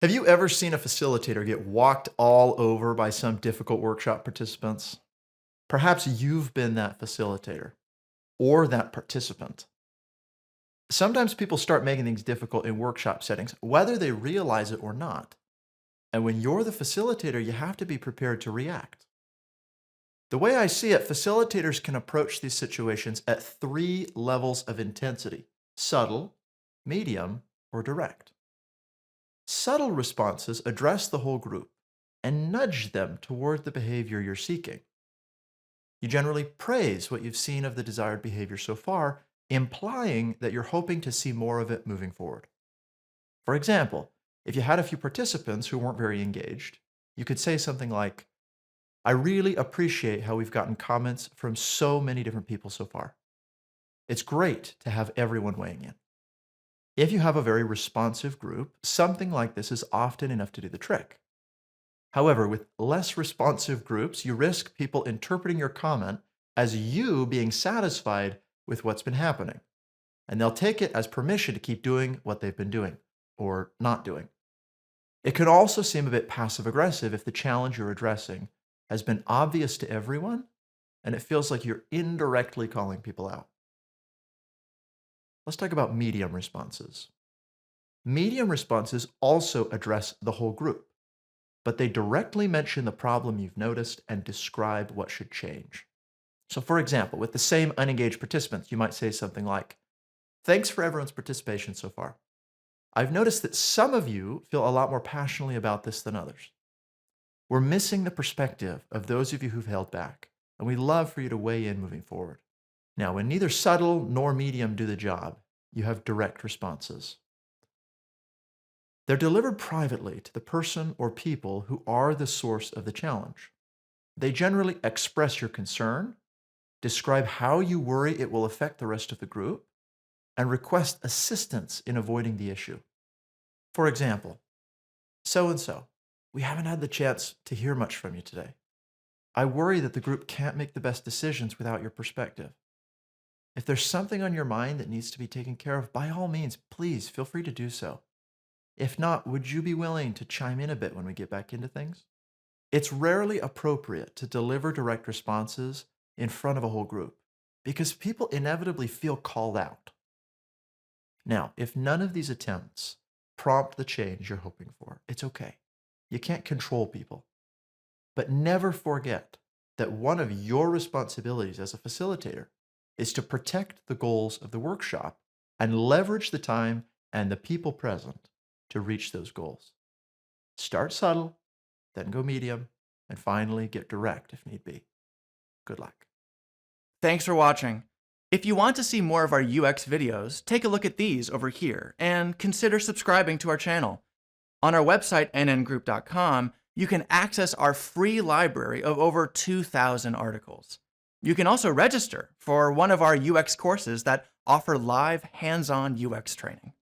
Have you ever seen a facilitator get walked all over by some difficult workshop participants? Perhaps you've been that facilitator or that participant. Sometimes people start making things difficult in workshop settings, whether they realize it or not. And when you're the facilitator, you have to be prepared to react. The way I see it, facilitators can approach these situations at three levels of intensity: subtle, medium, or direct. Subtle responses address the whole group and nudge them toward the behavior you're seeking. You generally praise what you've seen of the desired behavior so far, implying that you're hoping to see more of it moving forward. For example, if you had a few participants who weren't very engaged, you could say something like, "I really appreciate how we've gotten comments from so many different people so far. It's great to have everyone weighing in." If you have a very responsive group, something like this is often enough to do the trick. However, with less responsive groups, you risk people interpreting your comment as you being satisfied with what's been happening, and they'll take it as permission to keep doing what they've been doing or not doing. It can also seem a bit passive aggressive if the challenge you're addressing has been obvious to everyone and it feels like you're indirectly calling people out. Let's talk about medium responses. Medium responses also address the whole group, but they directly mention the problem you've noticed and describe what should change. So, for example, with the same unengaged participants, you might say something like, "Thanks for everyone's participation so far. I've noticed that some of you feel a lot more passionately about this than others. We're missing the perspective of those of you who've held back, and we'd love for you to weigh in moving forward." Now, when neither subtle nor medium do the job, you have direct responses. They're delivered privately to the person or people who are the source of the challenge. They generally express your concern, describe how you worry it will affect the rest of the group, and request assistance in avoiding the issue. For example, "So and so, we haven't had the chance to hear much from you today. I worry that the group can't make the best decisions without your perspective. If there's something on your mind that needs to be taken care of, by all means, please feel free to do so. If not, would you be willing to chime in a bit when we get back into things?" It's rarely appropriate to deliver direct responses in front of a whole group because people inevitably feel called out. Now, if none of these attempts prompt the change you're hoping for, it's okay. You can't control people. But never forget that one of your responsibilities as a facilitator is to protect the goals of the workshop and leverage the time and the people present to reach those goals. Start subtle, then go medium, and finally get direct if need be. Good luck. Thanks for watching. If you want to see more of our UX videos, take a look at these over here and consider subscribing to our channel. On our website, nngroup.com, you can access our free library of over 2,000 articles. You can also register for one of our UX courses that offer live hands-on UX training.